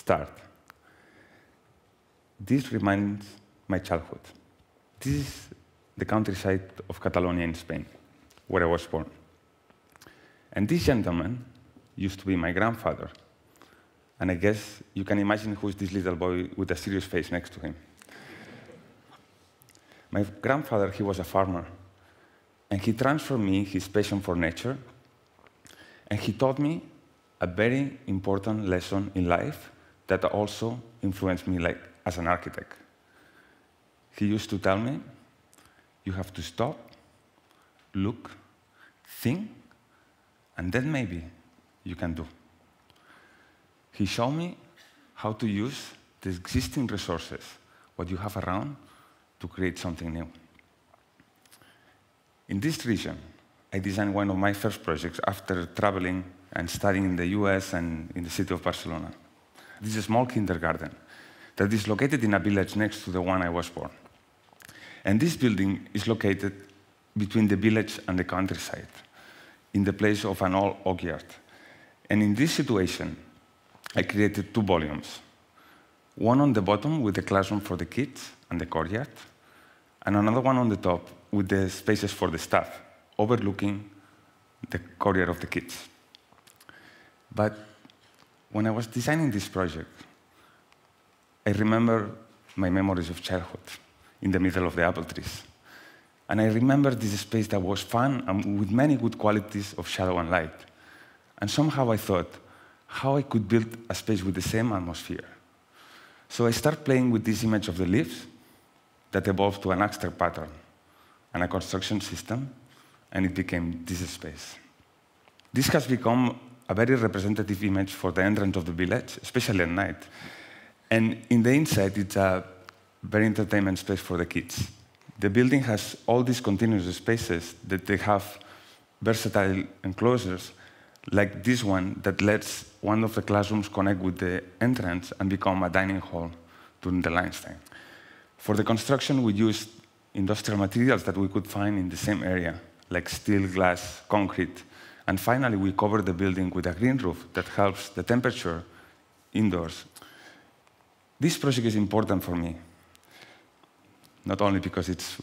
start, this reminds my childhood. This is the countryside of Catalonia in Spain, where I was born. And this gentleman used to be my grandfather. And I guess you can imagine who's this little boy with a serious face next to him. My grandfather, he was a farmer. And he transferred me his passion for nature. And he taught me a very important lesson in life that also influenced me as an architect. He used to tell me, you have to stop, look, think, and then maybe you can do. He showed me how to use the existing resources, what you have around, to create something new. In this region, I designed one of my first projects after traveling and studying in the US and in the city of Barcelona. This is a small kindergarten that is located in a village next to the one I was born. And this building is located between the village and the countryside, in the place of an old oak yard. And in this situation, I created 2 volumes. One on the bottom with the classroom for the kids and the courtyard, and another one on the top with the spaces for the staff, overlooking the courtyard of the kids. But when I was designing this project, I remember my memories of childhood in the middle of the apple trees. And I remember this space that was fun and with many good qualities of shadow and light. And somehow I thought how I could build a space with the same atmosphere. So I started playing with this image of the leaves that evolved to an abstract pattern and a construction system, and it became this space. This has become a very representative image for the entrance of the village, especially at night. And in the inside, it's a very entertainment space for the kids. The building has all these continuous spaces that they have versatile enclosures, like this one that lets one of the classrooms connect with the entrance and become a dining hall during the lunchtime. For the construction, we used industrial materials that we could find in the same area, like steel, glass, concrete. And finally, we covered the building with a green roof that helps the temperature indoors. This project is important for me, not only because it's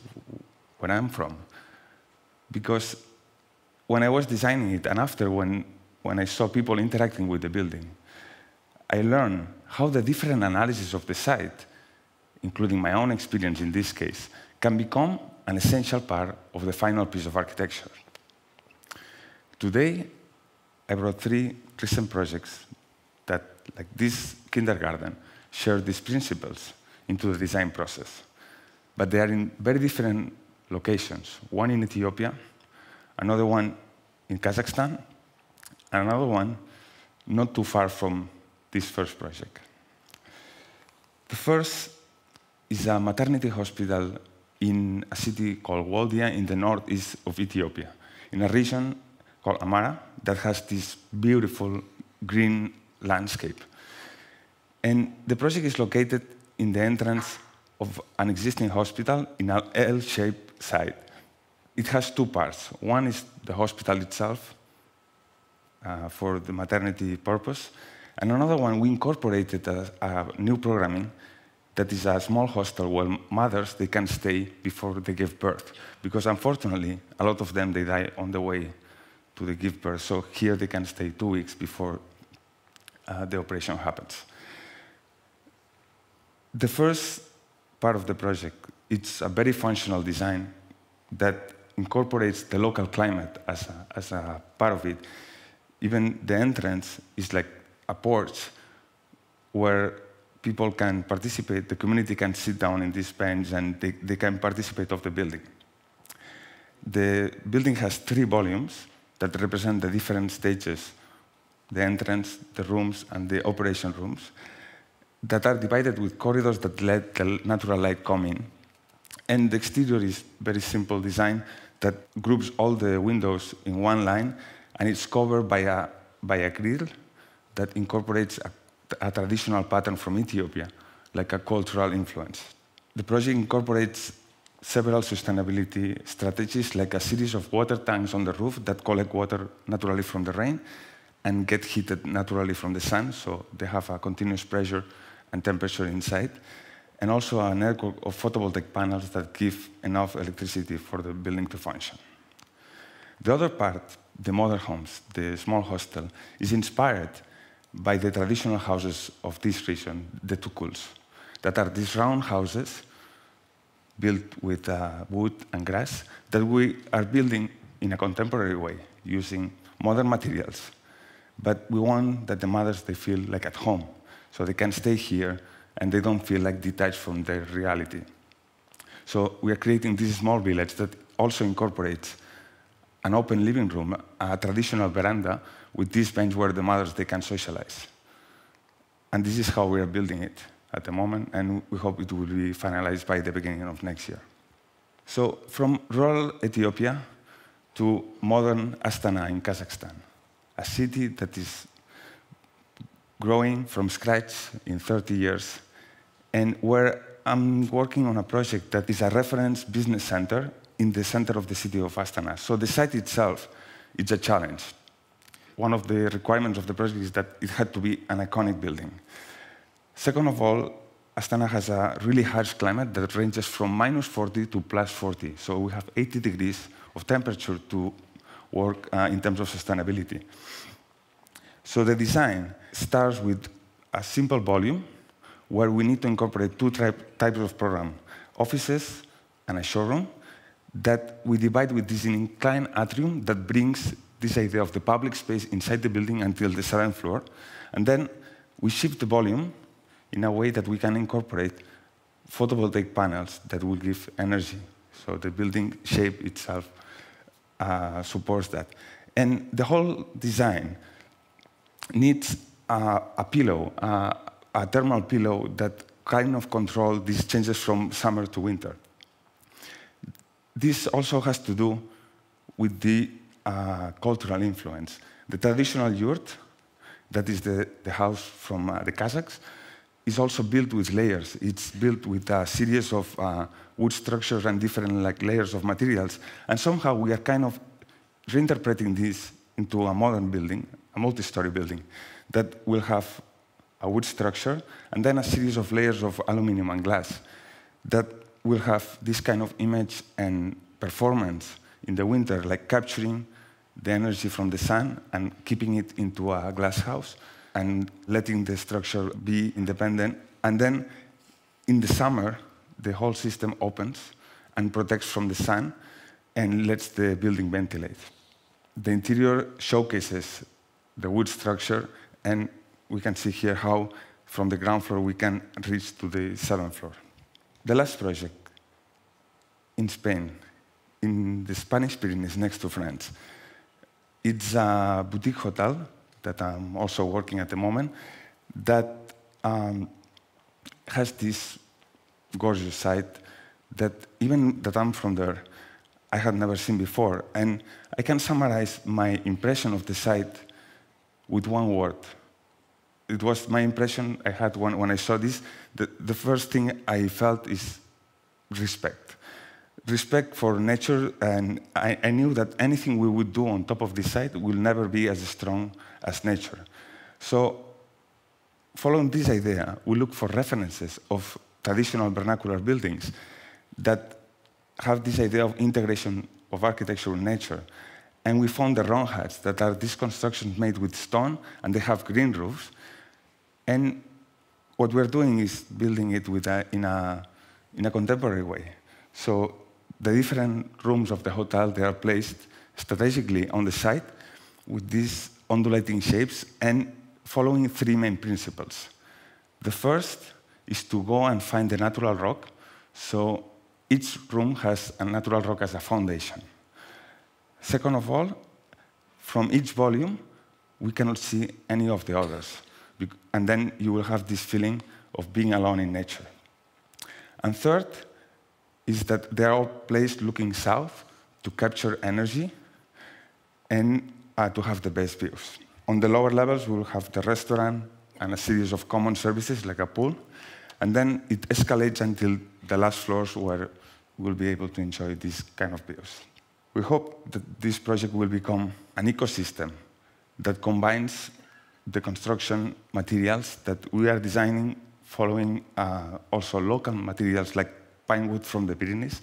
where I'm from, because when I was designing it, and after when I saw people interacting with the building, I learned how the different analysis of the site, including my own experience in this case, can become an essential part of the final piece of architecture. Today, I brought 3 recent projects that, like this kindergarten, share these principles into the design process. But they are in very different locations. One in Ethiopia, another one in Kazakhstan, and another one not too far from this first project. The first is a maternity hospital in a city called Waldia in the northeast of Ethiopia, in a region called Amara that has this beautiful green landscape. And the project is located in the entrance of an existing hospital in an L-shaped site. It has 2 parts. One is the hospital itself for the maternity purpose, and another one we incorporated a new programming that is a small hostel where mothers they can stay before they give birth, because unfortunately a lot of them they die on the way to the give birth. So here they can stay 2 weeks before the operation happens. The first part of the project, it's a very functional design that incorporates the local climate as a part of it. Even the entrance is like a porch where people can participate, the community can sit down in this bench and they can participate of the building. The building has 3 volumes that represent the different stages, the entrance, the rooms, and the operation rooms, that are divided with corridors that let the natural light come in. And the exterior is very simple design that groups all the windows in one line, and it's covered by a grill that incorporates a traditional pattern from Ethiopia, like a cultural influence. The project incorporates several sustainability strategies, like a series of water tanks on the roof that collect water naturally from the rain, and get heated naturally from the sun, so they have a continuous pressure and temperature inside, and also a network of photovoltaic panels that give enough electricity for the building to function. The other part, the modern homes, the small hostel, is inspired by the traditional houses of this region, the tukuls, that are these round houses built with wood and grass that we are building in a contemporary way, using modern materials. But we want that the mothers, they feel like at home, so they can stay here and they don't feel like detached from their reality. So we are creating this small village that also incorporates an open living room, a traditional veranda with this bench where the mothers, they can socialize. And this is how we are building it at the moment, and we hope it will be finalized by the beginning of next year. So from rural Ethiopia to modern Astana in Kazakhstan, a city that is growing from scratch in 30 years, and where I'm working on a project that is a reference business center in the center of the city of Astana. So the site itself is a challenge. One of the requirements of the project is that it had to be an iconic building. Second of all, Astana has a really harsh climate that ranges from -40 to +40. So we have 80 degrees of temperature to work in terms of sustainability. So the design starts with a simple volume where we need to incorporate two types of program, offices and a showroom, that we divide with this inclined atrium that brings this idea of the public space inside the building until the 7th floor. And then we shift the volume in a way that we can incorporate photovoltaic panels that will give energy. So the building shape itself supports that. And the whole design needs a pillow, a thermal pillow that kind of controls these changes from summer to winter. This also has to do with the cultural influence. The traditional yurt, that is the house from the Kazakhs, is also built with layers. It's built with a series of wood structures and different layers of materials. And somehow we are kind of reinterpreting this into a modern building, a multi-story building, that will have a wood structure and then a series of layers of aluminum and glass that will have this kind of image and performance in the winter, like capturing the energy from the sun and keeping it into a glass house and letting the structure be independent. And then in the summer, the whole system opens and protects from the sun and lets the building ventilate. The interior showcases the wood structure, and we can see here how from the ground floor we can reach to the 7th floor. The last project in Spain, in the Spanish Pyrenees next to France. It's a boutique hotel that I'm also working at the moment that has this gorgeous site that even that I'm from there, I had never seen before. And I can summarize my impression of the site with one word. It was my impression I had when I saw this. The first thing I felt is respect. Respect for nature, and I knew that anything we would do on top of this site will never be as strong as nature. So, following this idea, we look for references of traditional vernacular buildings that have this idea of integration of architecture with nature. And we found the round huts that are these constructions made with stone, and they have green roofs. And what we're doing is building it with in a contemporary way. So the different rooms of the hotel, they are placed strategically on the site with these undulating shapes and following three main principles. The first is to go and find the natural rock. So each room has a natural rock as a foundation. Second of all, from each volume, we cannot see any of the others. And then you will have this feeling of being alone in nature. And third is that they are all placed looking south to capture energy and to have the best views. On the lower levels, we will have the restaurant and a series of common services like a pool. And then it escalates until the last floors where we'll be able to enjoy these kind of views. We hope that this project will become an ecosystem that combines the construction materials that we are designing following also local materials like pine wood from the Pyrenees,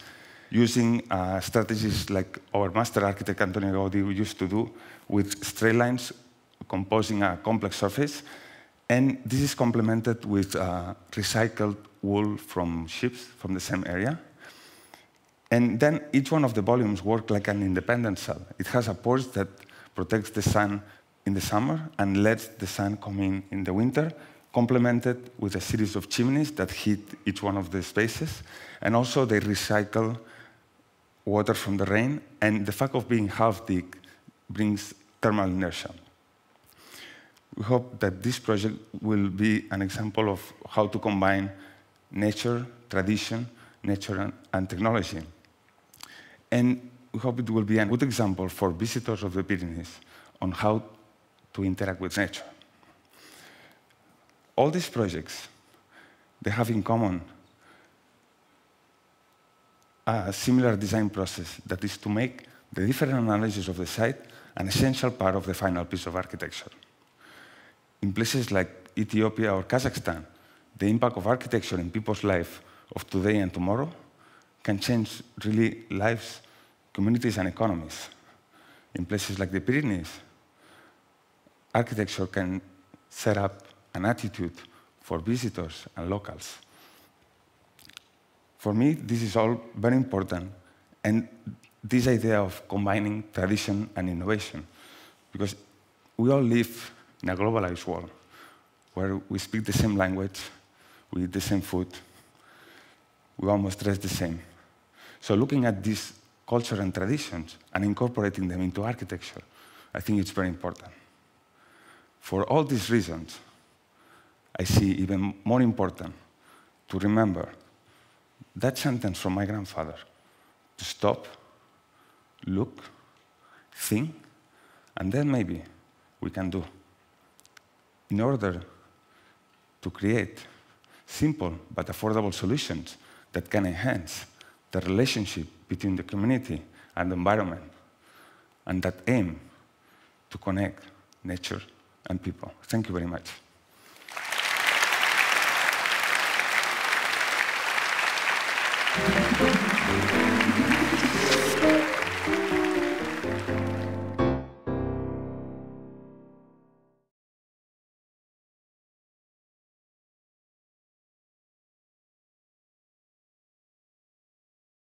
using strategies like our master architect Antonio Gaudi used to do with straight lines composing a complex surface. And this is complemented with recycled wool from sheep from the same area. And then each one of the volumes work like an independent cell. It has a porch that protects the sun in the summer and lets the sun come in the winter, complemented with a series of chimneys that heat each one of the spaces. And also they recycle water from the rain, and the fact of being half dig brings thermal inertia. We hope that this project will be an example of how to combine nature, tradition, nature and technology. And we hope it will be a good example for visitors of the Pyrenees on how to interact with nature. All these projects, they have in common a similar design process, that is to make the different analysis of the site an essential part of the final piece of architecture. In places like Ethiopia or Kazakhstan, the impact of architecture in people's life of today and tomorrow can change really lives, communities, and economies. In places like the Pyrenees, architecture can set up an attitude for visitors and locals. For me, this is all very important, and this idea of combining tradition and innovation, because we all live in a globalized world where we speak the same language, we eat the same food, we almost dress the same. So looking at these culture and traditions and incorporating them into architecture, I think it's very important. For all these reasons, I see even more important to remember that sentence from my grandfather, to stop, look, think, and then maybe we can do, in order to create simple but affordable solutions that can enhance the relationship between the community and the environment, and that aim to connect nature and people. Thank you very much.